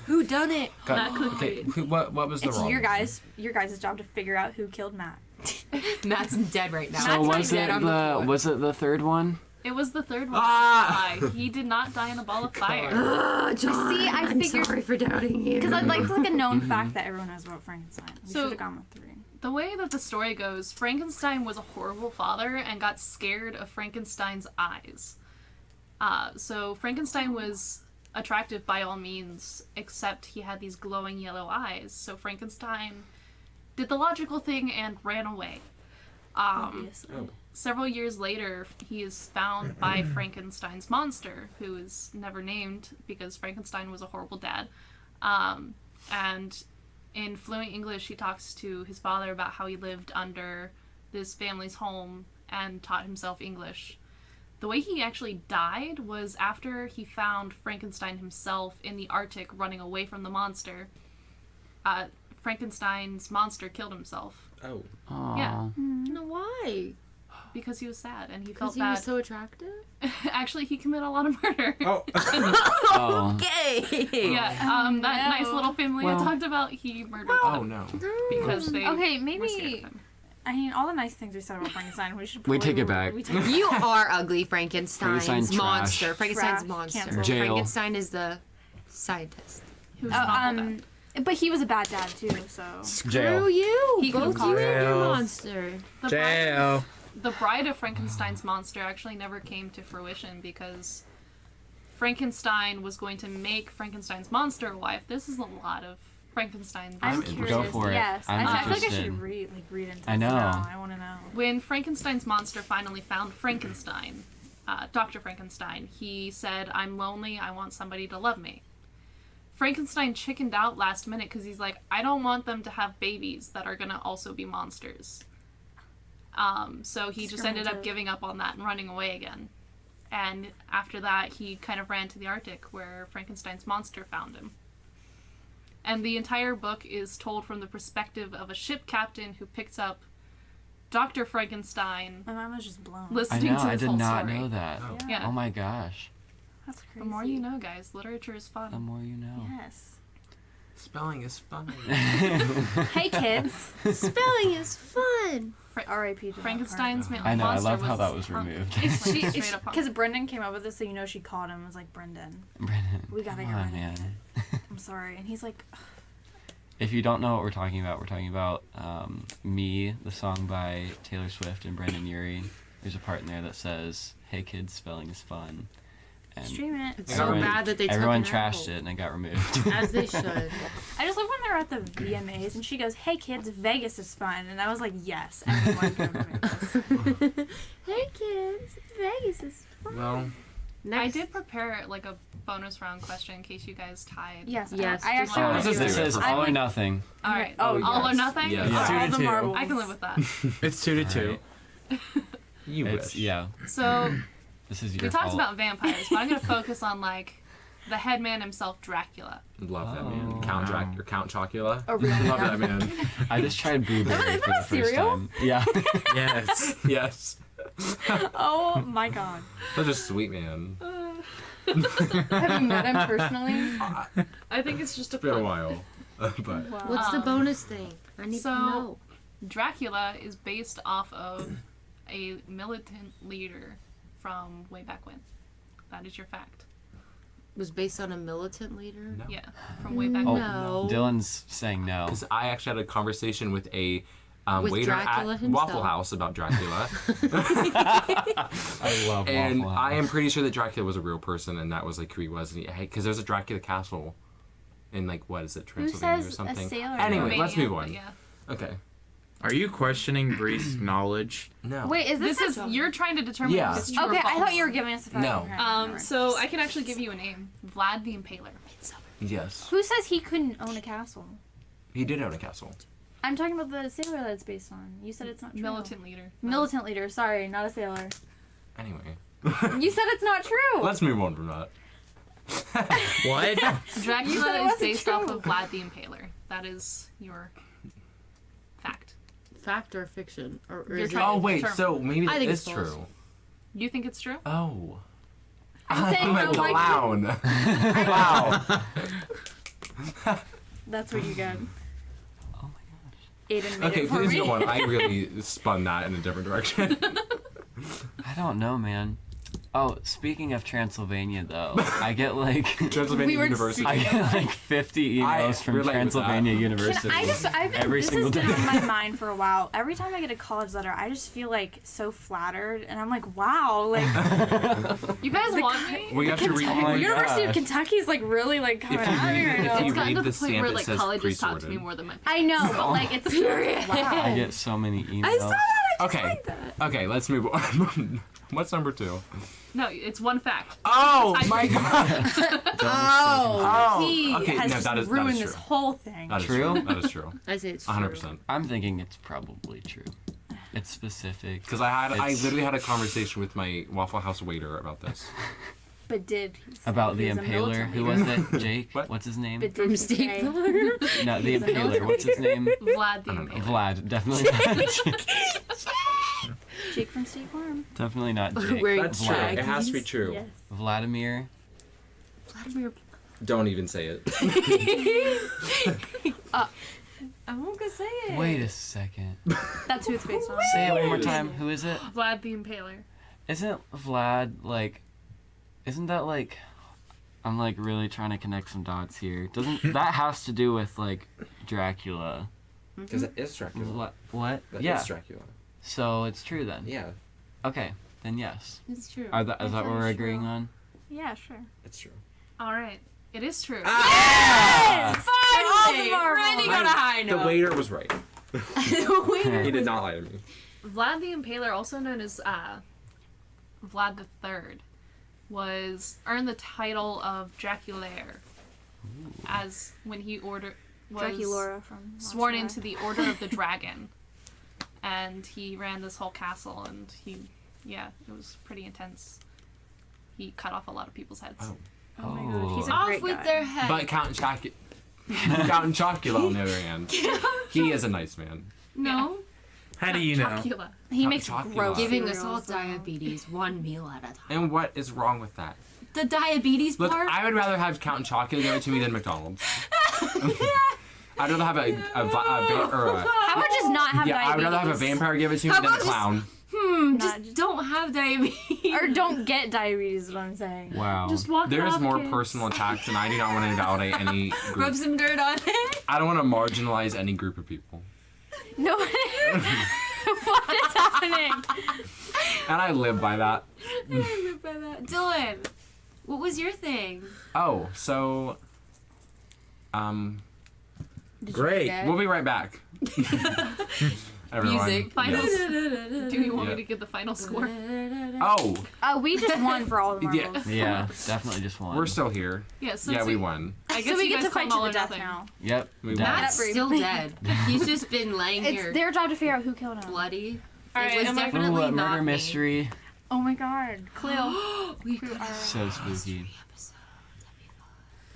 Who done it? Not Okay, clickbait. what was the It's wrong? your guys' job to figure out who killed Matt. Matt's dead right now. So Matt's was it dead on the floor. was it the third one? It was the third one. Ah! Why? He did not die in a ball of fire. John, See, I I'm figured- sorry for doubting you. Because I'd like to like a known fact that everyone knows about Frankenstein. We So- should have gone with 3. The way that the story goes, Frankenstein was a horrible father and got scared of Frankenstein's eyes. So Frankenstein was attractive by all means, except he had these glowing yellow eyes. So Frankenstein did the logical thing and ran away. Obviously. Several years later, he is found by Frankenstein's monster, who is never named because Frankenstein was a horrible dad. And in fluent English, he talks to his father about how he lived under this family's home and taught himself English. The way he actually died was after he found Frankenstein himself in the Arctic running away from the monster. Frankenstein's monster killed himself Oh. Aww. Yeah. No, why? because he was sad and he Because felt he bad. was so attractive? Actually, he committed a lot of murder. Oh. Oh. Okay. Yeah, that nice no. little family Well- I talked about, he murdered Oh them no. because they Okay, were scared of maybe. him. I mean, all the nice things we said about Frankenstein, we should. We probably take it back. We take it You are ugly, Frankenstein's Frankenstein's monster. trash. Frankenstein's Trash. monster. Cancel. Jail. Frankenstein is the scientist. Who's not bad. But he was a bad dad too, so. Screw you! He could've Both called you it. and your Jail. monster. The bride of Frankenstein's monster actually never came to fruition because Frankenstein was going to make Frankenstein's monster a wife. This is a lot of Frankenstein's I'm Go curious. for it. Yes, I'm I feel like I interested. should read into I this know. now. I want to know. When Frankenstein's monster finally found Frankenstein, Dr. Frankenstein, he said, "I'm lonely, I want somebody to love me." Frankenstein chickened out last minute because he's like, I don't want them to have babies that are gonna also be monsters. So he just ended up giving up on that and running away again. And after that, he kind of ran to the Arctic where Frankenstein's monster found him. And the entire book is told from the perspective of a ship captain who picks up Dr. Frankenstein. My mom was just blown. I Listening know, to I this did whole not story. know that. Oh. Yeah. Oh my gosh. That's crazy. The more you know, guys. Literature is fun. The more you know. Yes. Spelling is fun. Hey kids. Spelling is fun. R.I.P. Frankenstein's I know, I monster love how that was hung- removed. Straight up hung. Because Brendan came up with this, so you know she called him and was like, Brendan, Brennan, we gotta come get on, rid man. of it. I'm sorry. And he's like, If you don't know what we're talking about Me, the song by Taylor Swift and Brendan Urie. There's a part in there that says, "Hey kids, spelling is fun." And stream it. It's so everyone- bad that they everyone took it trashed out. it and it got removed. As they should. I just love when they're at the VMAs and she goes, hey kids, Vegas is fun. And I was like, yes, everyone go to Vegas. Hey kids, Vegas is fun. Well, Next. I did prepare like a bonus round question in case you guys tied. Yes, Yes, I just actually like- want to Let's do just This it. do it. is I'm all or like- nothing. All right. Oh, All or yes. nothing? Yes. It's 2 All to the 2. marbles. I can live with that. It's 2 to 2. You It's wish. yeah. So This is your we talked fault. about vampires, but I'm gonna focus on like the head man himself, Dracula. Love that Oh. man. Count Wow. Count Chocula. A real Love man. that man. I just tried blueberry Isn't for that the a first cereal? time. Yeah. Yes. Yes. Oh my god. Such a sweet man. Have you met him personally? I think it's just a It's been a pun. while. But Wow. What's the Um, bonus thing? I need so- to know. Dracula is based off of a militant leader from way back when. That is your fact. Was based on a militant leader? no. Yeah, from way back Oh, when. No. Dylan's saying no. Because I actually had a conversation with a With waiter Dracula at himself. Waffle House about Dracula. I love And Waffle I am House. pretty sure that Dracula was a real person and that was like who he was. Because there's a Dracula castle in like, what is it, Who Transylvania or says a something? sailor? Anyway, let's Mania, move but on. Yeah. Okay. Are you questioning Bree's knowledge? No. Wait, is This is you're trying to determine Yeah. if it's true Okay, or false. I thought you were giving us a fact. No. Okay, So I can actually give you a name. Vlad the Impaler. Yes. Who says he couldn't own a castle? He did own a castle. I'm talking about the sailor that it's based on. You said it's not true. Militant leader. Militant leader. Sorry, not a sailor. Anyway. You said it's not true. Let's move on from that. What? You said Dracula it is wasn't based off true. of Vlad the Impaler. That is your fact. Fact or fiction? Or You're is it? trying- Oh, wait, Determine. so maybe I that think is it's false. true. You think it's true? Oh. I'm saying I'm a from, like, clown. Wow. That's what you get. Oh my Aiden made Okay, it for please me. go on. I really spun that in a different direction. I don't know, man. Oh, speaking of Transylvania, though, I get like Transylvania We were University. I get like 50 emails from relate with that. Transylvania University I've been, every this single has day. been on my mind for a while. Every time I get a college letter, I just feel like so flattered, and I'm like, wow, like You guys The want me? We have to read. Oh my University of gosh. Kentucky's like really like coming If you at me read- right if now. you It's gotten read to the the point stamp, where it like says colleges talk to me pre-sorted. more than my I know, but like it's wow. I get so many emails. I saw that. I just Okay. like that. Okay, let's move on. What's number 2? No, it's one fact. Oh I- my god! Oh, he okay, has no, just that is ruined true. this whole thing. That is True? true. That is true. I say it's 100%. I'm thinking it's probably true. It's specific. Because I It's- literally had a conversation with my Waffle House waiter about this. But did he say About the he was a Impaler. militant Who leader? was it? Jake? What? What's his name? But did From he State say- Farm. No, the He's a Impaler. What's his name? Vlad the I don't know. Impaler. Vlad. Definitely not. Jake from State Farm. Definitely not Jake. Wearing That's true. Vlad. It has to be true. Yes. Vladimir. Vladimir. Don't even say it. I won't go say it. Wait a second. That's who it's based on. Say it one more time. Who is it? Vlad the Impaler. Isn't Vlad like? Isn't that like? I'm like really trying to connect some dots here. Doesn't that has to do with like Dracula? Because it is Dracula. What? That Yeah. is Dracula. So it's true then. Yeah, Okay. Then yes. It's true. Is I that what thought we're it agreeing was on? Yeah, sure. it's true. All right, it is true. Yes! Finally! All the Randy marbles. got a high The note. waiter was right. He did not lie to me. Vlad the Impaler, also known as Vlad the Third, was earned the title of Draculaire as when he was Draculaura from sworn Monster into the Order of the Dragon. And he ran this whole castle, and it was pretty intense. He cut off a lot of people's heads. Oh. Oh my god, he's a Off great with guy. their head. But Count Chocula, on the other hand, he is a nice man. No. How do you know? Chocula. He makes Chocula. gross Giving us cereals, all though. diabetes, one meal at a time. And what is wrong with that? The diabetes Look, part? I would rather have Count Chocula give it to me than McDonald's. I'd rather have How about just not have I'd diabetes? rather have a vampire give it to me How than a about just- clown. Just don't have diabetes. Or don't get diabetes is what I'm saying. Wow. Just walk There's off, more kids. personal attacks, and I do not want to invalidate any Rub group. some dirt on it. I don't want to marginalize any group of people. No. What is happening? And I live by that. Dylan, what was your thing? Oh, so Great. we'll be right back. Everyone. Music. Final. Yes. Do you want Yeah. me to give the final score? Oh, We just won for all the Yeah. marbles. Yeah, definitely just one. we're still here. Yeah, since Yeah, we won. I guess So we you get guys to fight come to all the or death nothing. now. Yep. We done. won. Matt's That's still dead. He's just been laying It's here their job to figure out who killed him. bloody. All It right, was am I- definitely Ooh, a not murder me. mystery. Oh my god, Cleo. We could So spooky.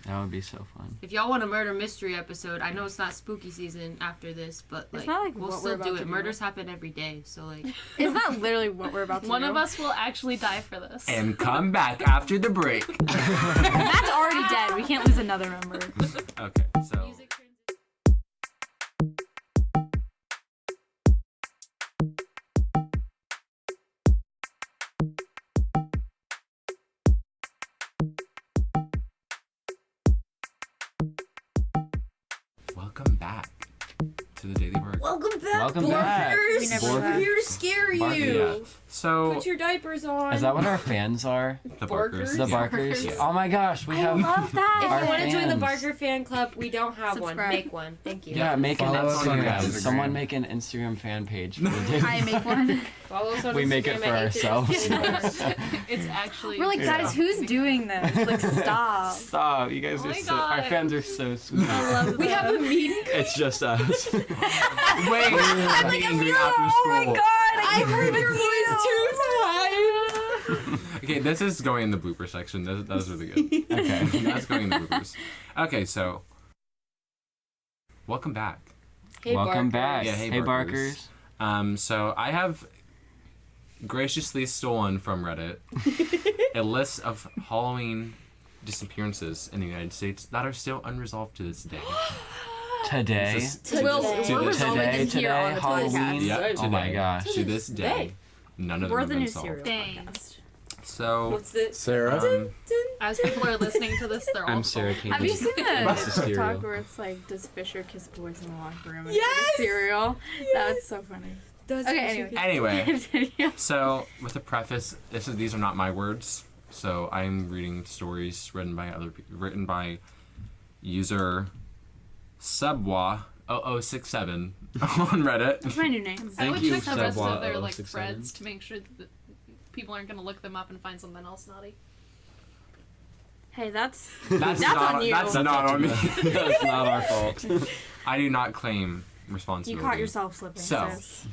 That would be so fun. If y'all want a murder mystery episode, I know it's not spooky season after this, but It's like, not like we'll what we're still about do to it. do. Murders happen every day, so like Isn't that literally what we're about to One do? of us will actually die for this. And come back after the break. Matt's already dead. We can't lose another member. Okay, so. Welcome back to the Daily Bark. welcome back, Welcome back. We never Bork- left. here to scare you. Barker. Yeah. So, Put your diapers on. Is that what our fans are? the Barkers. The Barkers? Oh my gosh, we I have. love that. If Our you want to join the fans. Barker fan club, we don't have one. Subscribe. Make one. Thank you. Yeah, make an Follow us on Instagram. Instagram. Someone make an Instagram fan page. For the I make one. Follow us on We make it Instagram for at ourselves. It's actually. We're like, guys, who's doing this? Like, stop. Stop! You guys Oh are my so. Our God. fans are so sweet. We have a meeting. It's just us. Wait, meet and greet after school. I heard your voice 2 times. Okay, this is going in the blooper section. That was really good. Okay. That's going in the bloopers. Okay, so welcome back. Hey, Welcome Barker. back. Yeah, hey, hey Barkers. Barkers. So I have graciously stolen from Reddit a list of Halloween disappearances in the United States that are still unresolved to this day. Today. This is- We'll to this- resolve it Today. in here on the Halloween. podcast. Yeah, Oh my today. gosh. To this day, none of them We're have the been new solved. serial Dang. podcast. So, What's this? Sarah? As people are listening to this, they're all I'm full. Sarah Have you seen This is the cereal. TikTok where it's like, does Fisher kiss boys in the locker room? And Yes! it's like a cereal. That was so funny. Okay, anyway, anyway. so with a preface, these are not my words. So I'm reading stories written by user Subwa0067 on Reddit. That's my new name. I Thank would you, check the rest of their like 067. threads to make sure that people aren't going to look them up and find something else naughty. Hey, that's That's on you. That's not on me. That's not our fault. I do not claim you responsibility. caught yourself slipping. So. sis.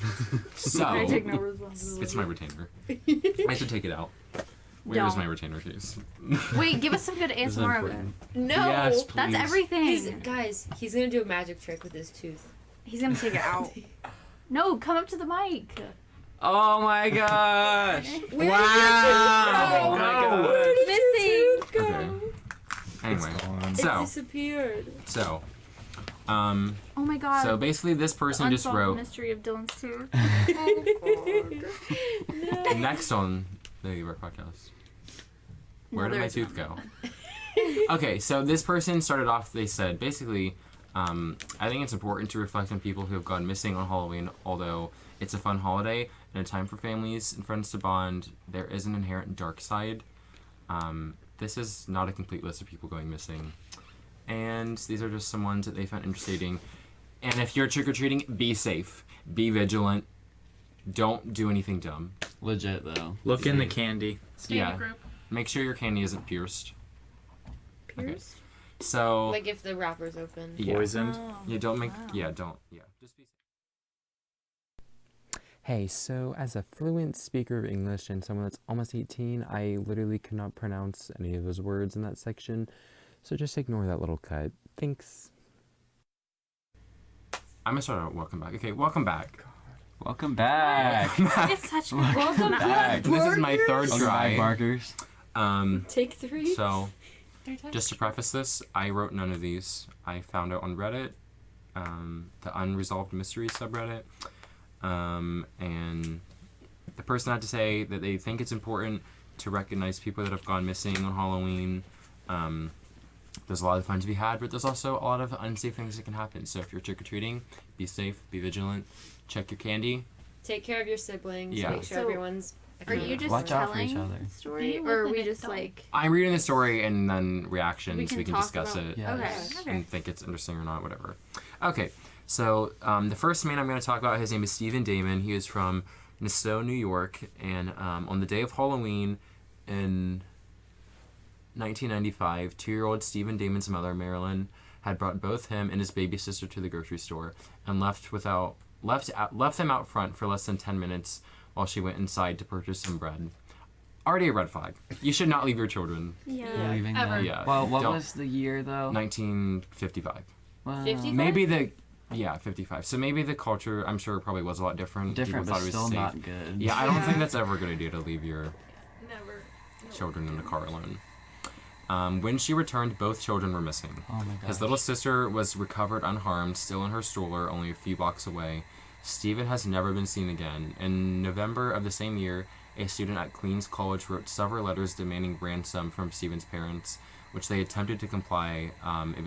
So I take no responsibility. it's my retainer. I should take it out. Where is Don't. my retainer case? Wait, give us some good This is ASMR of it. important. No. Yes, That's please. everything. Guys, he's gonna do a magic trick with his tooth. He's gonna take it out. No, come up to the mic. Oh my gosh. Wow! Oh my gosh. Missing. Okay. Anyway, so disappeared. Oh my god. so basically this person just Unsolved wrote mystery of Dylan's tooth. next on the Work Podcast. Where No, did my there's tooth not. go? Okay, so this person started off, they said, basically, I think it's important to reflect on people who have gone missing on Halloween, although it's a fun holiday and a time for families and friends to bond, there is an inherent dark side. This is not a complete list of people going missing. And these are just some ones that they found interesting. And if you're trick-or-treating, be safe. Be vigilant. Don't do anything dumb. Legit though. Look in the candy. Stay in Yeah. a group. Make sure your candy isn't pierced. Pierce? So Like if the wrapper's open. yeah. Poisoned. Yeah, don't make. Wow. Yeah, don't. Yeah, just be safe. Hey, so as a fluent speaker of English and someone that's almost 18, I literally could not pronounce any of those words in that section, so just ignore that little cut. Thanks. I'm gonna start out. Welcome back. Okay, welcome back. Welcome back. It's such a Welcome back. This is my third Welcome try. back, Barkers. Take 3. So, Third time? just to preface this, I wrote none of these. I found out on Reddit, the Unresolved Mystery subreddit, and the person had to say that they think it's important to recognize people that have gone missing on Halloween. There's a lot of fun to be had, but there's also a lot of unsafe things that can happen. So if you're trick-or-treating, be safe, be vigilant, check your candy. Take care of your siblings. Yeah. Make sure So, everyone's. Are you just Watch out for each telling other. the story, Be or are with we an just adult. like? I'm reading the story and then reactions. We can We can talk discuss about- it Yeah. Okay. Yes. Okay. and think it's interesting or not, whatever. Okay, so the first man I'm going to talk about, his name is Stephen Damon. He is from Nassau, New York, and on the day of Halloween in 1995, 2-year-old Stephen Damon's mother, Marilyn, had brought both him and his baby sister to the grocery store and left them out front for less than 10 minutes while she went inside to purchase some bread. Already a red flag. You should not leave your children. Yeah. Leaving Ever. them. Yeah, Well, what don't. was the year though? 1955. Well, 55? Maybe the 55. So maybe the culture, I'm sure, probably was a lot different. different, People but thought it was still safe. not good. Yeah, I don't think that's ever a good idea to leave your Never. children in the car alone. When she returned, both children were missing. Oh my god. His little sister was recovered unharmed, still in her stroller, only a few blocks away. Stephen has never been seen again. In November of the same year, a student at Queens College wrote several letters demanding ransom from Stephen's parents, which they attempted to comply. It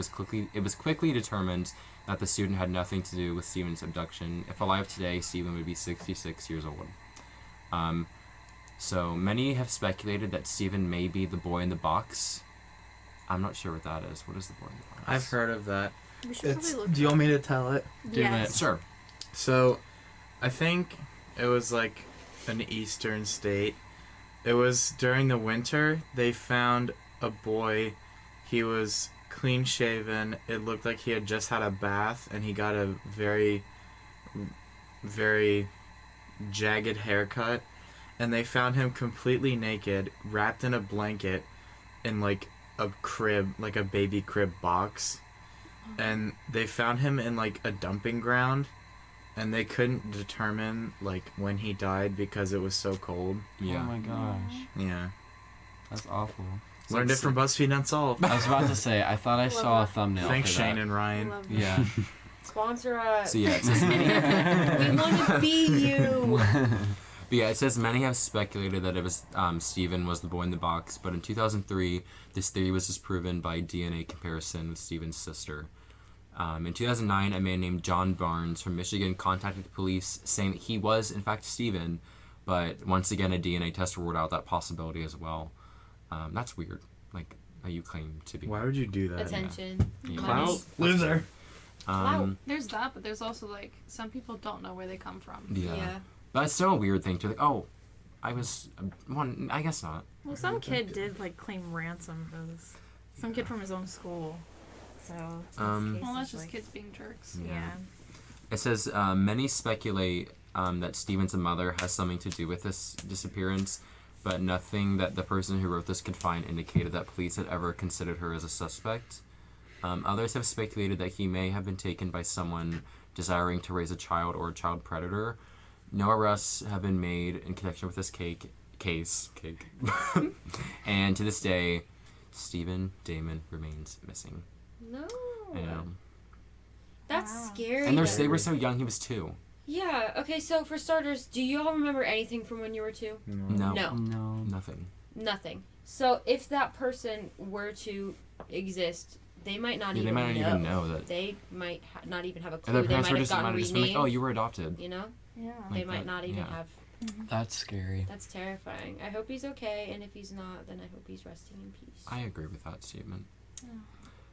was quickly determined that the student had nothing to do with Stephen's abduction. If alive today, Stephen would be 66 years old. So many have speculated that Stephen may be the boy in the box. I'm not sure what that is. What is the boy in the box? I've heard of that. We should It's, probably look. do you want me to tell it? Do Yes. Sure. So, I think it was like an eastern state. It was during the winter. They found a boy. He was clean shaven. It looked like he had just had a bath, and he got a very, very jagged haircut. And they found him completely naked, wrapped in a blanket, in like a crib, like a baby crib box. And they found him in like a dumping ground. And they couldn't determine like when he died because it was so cold. Oh Yeah. my gosh. Yeah. That's awful. Learned it from BuzzFeed Unsolved. I was about to say, I thought I saw a that. thumbnail. Thanks, for that. Shane and Ryan. Love that. Yeah. Sponsor us. So yeah, it says many. We want to be you. But yeah, it says many have speculated that it was Stephen was the boy in the box, but in 2003, this theory was disproven by DNA comparison with Stephen's sister. In 2009, a man named John Barnes from Michigan contacted police saying that he was, in fact, Stephen, but once again, a DNA test ruled out that possibility as well. That's weird, like, that you claim to be. Why would you do that? Attention. Yeah. Money. Clout? Loser. There's that, but there's also like some people don't know where they come from. Yeah. That's still a weird thing to like, oh, I was, one, I guess not. Well, some kid did like claim ransom for this. Some kid from his own school. So. Well, that's just kids being jerks. Yeah. It says many speculate that Stephen's mother has something to do with this disappearance, but nothing that the person who wrote this could find indicated that police had ever considered her as a suspect. Others have speculated that he may have been taken by someone desiring to raise a child or a child predator. No arrests have been made in connection with this case. And to this day, Stephen Damon remains missing. No. Yeah. That's Wow. scary. And though. they were so young, he was 2. Yeah. Okay. So for starters, do you all remember anything from when you were 2? No. No. No. Nothing. Nothing. So if that person were to exist, they might not Yeah, even they might not know. even know that. They might not even have a And clue. their They parents might were have just, gotten might have just been renamed. like, oh, you were adopted. You know, Yeah. they Like might that, not even yeah. have. That's scary. That's terrifying. I hope he's okay, and if he's not, then I hope he's resting in peace. I agree with that statement.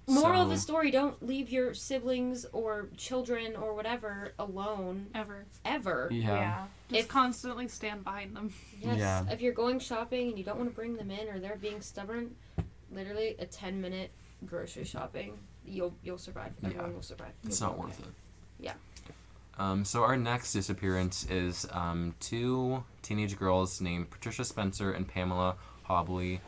Moral of the So- story: don't leave your siblings or children or whatever alone Ever. Yeah. Just If- constantly stand behind them. Yes. Yeah. If you're going shopping and you don't want to bring them in, or they're being stubborn, literally a 10-minute grocery shopping. You'll survive. Everyone will survive. It's You'll not be worth okay. it. Yeah. So our next disappearance is 2 teenage girls named Patricia Spencer and Pamela Hobley.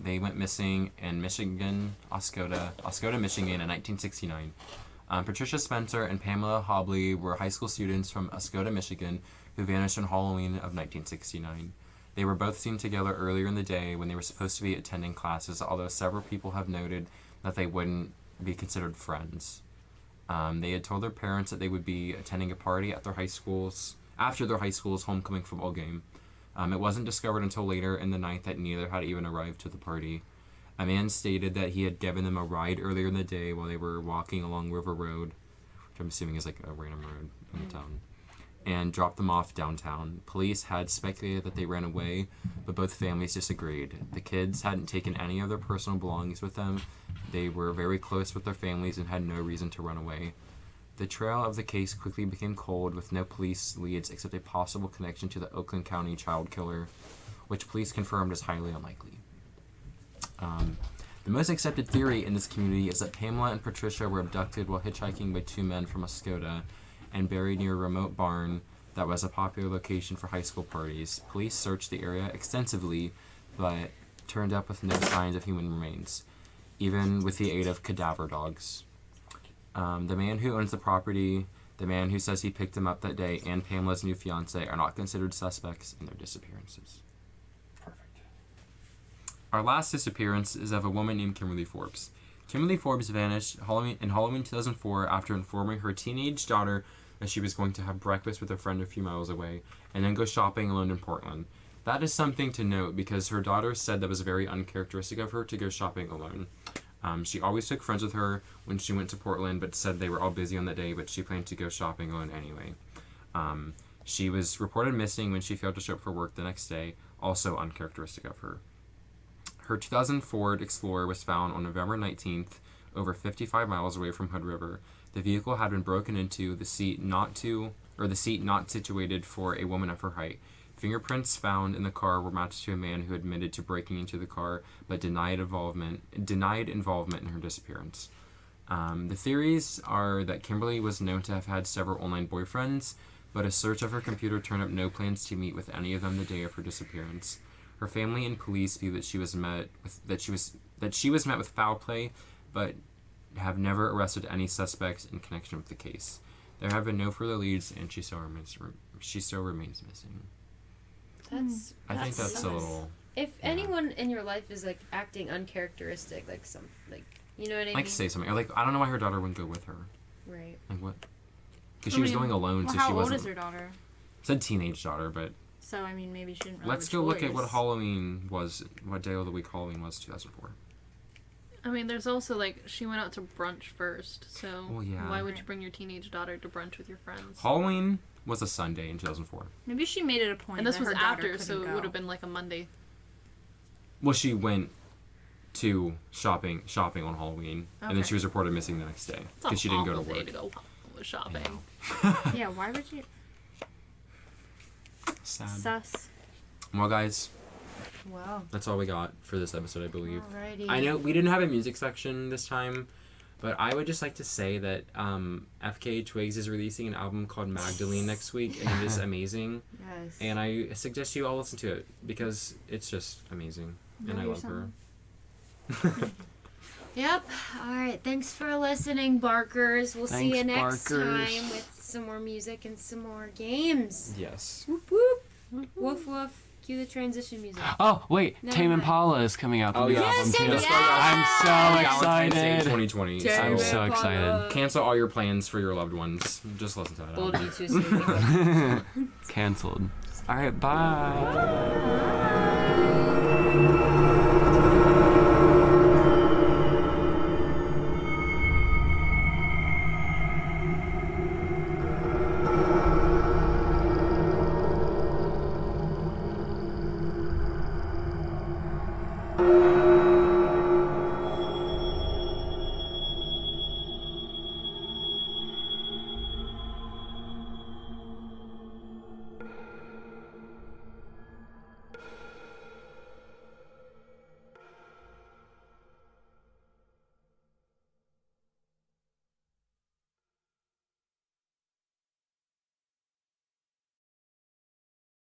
They went missing in Michigan, Oscoda, Michigan in 1969. Patricia Spencer and Pamela Hobley were high school students from Oscoda, Michigan, who vanished on Halloween of 1969. They were both seen together earlier in the day when they were supposed to be attending classes, although several people have noted that they wouldn't be considered friends. They had told their parents that they would be attending a party at their high schools after their high school's homecoming football game. It wasn't discovered until later in the night that neither had even arrived to the party. A man stated that he had given them a ride earlier in the day while they were walking along River Road, which I'm assuming is like a random road in the town, and dropped them off downtown. Police had speculated that they ran away, but both families disagreed. The kids hadn't taken any of their personal belongings with them. They were very close with their families and had no reason to run away. The trail of the case quickly became cold, with no police leads except a possible connection to the Oakland County child killer, which police confirmed is highly unlikely. The most accepted theory in this community is that Pamela and Patricia were abducted while hitchhiking by 2 men from Oscoda and buried near a remote barn that was a popular location for high school parties. Police searched the area extensively, but turned up with no signs of human remains, even with the aid of cadaver dogs. The man who owns the property, the man who says he picked him up that day, and Pamela's new fiance are not considered suspects in their disappearances. Perfect. Our last disappearance is of a woman named Kimberly Forbes. Kimberly Forbes vanished in Halloween 2004 after informing her teenage daughter that she was going to have breakfast with a friend a few miles away and then go shopping alone in Portland. That is something to note because her daughter said that was very uncharacteristic of her to go shopping alone. She always took friends with her when she went to Portland, but said they were all busy on that day, but she planned to go shopping alone anyway. She was reported missing when she failed to show up for work the next day, also uncharacteristic of her. Her 2000 Ford Explorer was found on November 19th, over 55 miles away from Hood River. The vehicle had been broken into, the seat not situated for a woman of her height. Fingerprints found in the car were matched to a man who admitted to breaking into the car, but denied involvement in her disappearance. The theories are that Kimberly was known to have had several online boyfriends, but a search of her computer turned up no plans to meet with any of them the day of her disappearance. Her family and police view that she was met with foul play, but have never arrested any suspects in connection with the case. There have been no further leads, and she still remains missing. I think that's a little. If anyone in your life is like acting uncharacteristic, you know what I mean? Like say something. Or like I don't know why her daughter wouldn't go with her. Right. Like what? Because she was going alone, so she wasn't. How old is her daughter? Said teenage daughter, but. So I mean, maybe she didn't. Really Let's go look at what Halloween was. What day of the week Halloween was? 2004. I mean, there's also she went out to brunch first, so why would you bring your teenage daughter to brunch with your friends? Halloween was a Sunday in 2004. Maybe she made it a point. And this that was her daughter after, so couldn't it would have go. been like a Monday. Well, she went to shopping on Halloween, and then Okay. she was reported missing the next day It's because she didn't go to awful day work. to go shopping. Yeah, why would you? Sad. Sus. Well, guys, Wow. that's all we got for this episode, I believe. Alrighty. I know we didn't have a music section this time, but I would just like to say that FKA Twigs is releasing an album called Magdalene next week, and it is amazing. Yes. And I suggest you all listen to it because it's just amazing, and I love her. Yep. All right. Thanks for listening, Barkers. We'll see you Thanks, next Barkers. time with some more music and some more games. Yes. Whoop whoop. Woof woof. Cue the transition music. Oh wait, No, Tame no. Impala is coming out. The new yes, album Tame too. Impala. I'm so Valentine's Day excited. 2020. I'm So so excited. cancel all your plans for your loved ones. Just listen to that Will album. be too soon. Cancelled. All right, bye.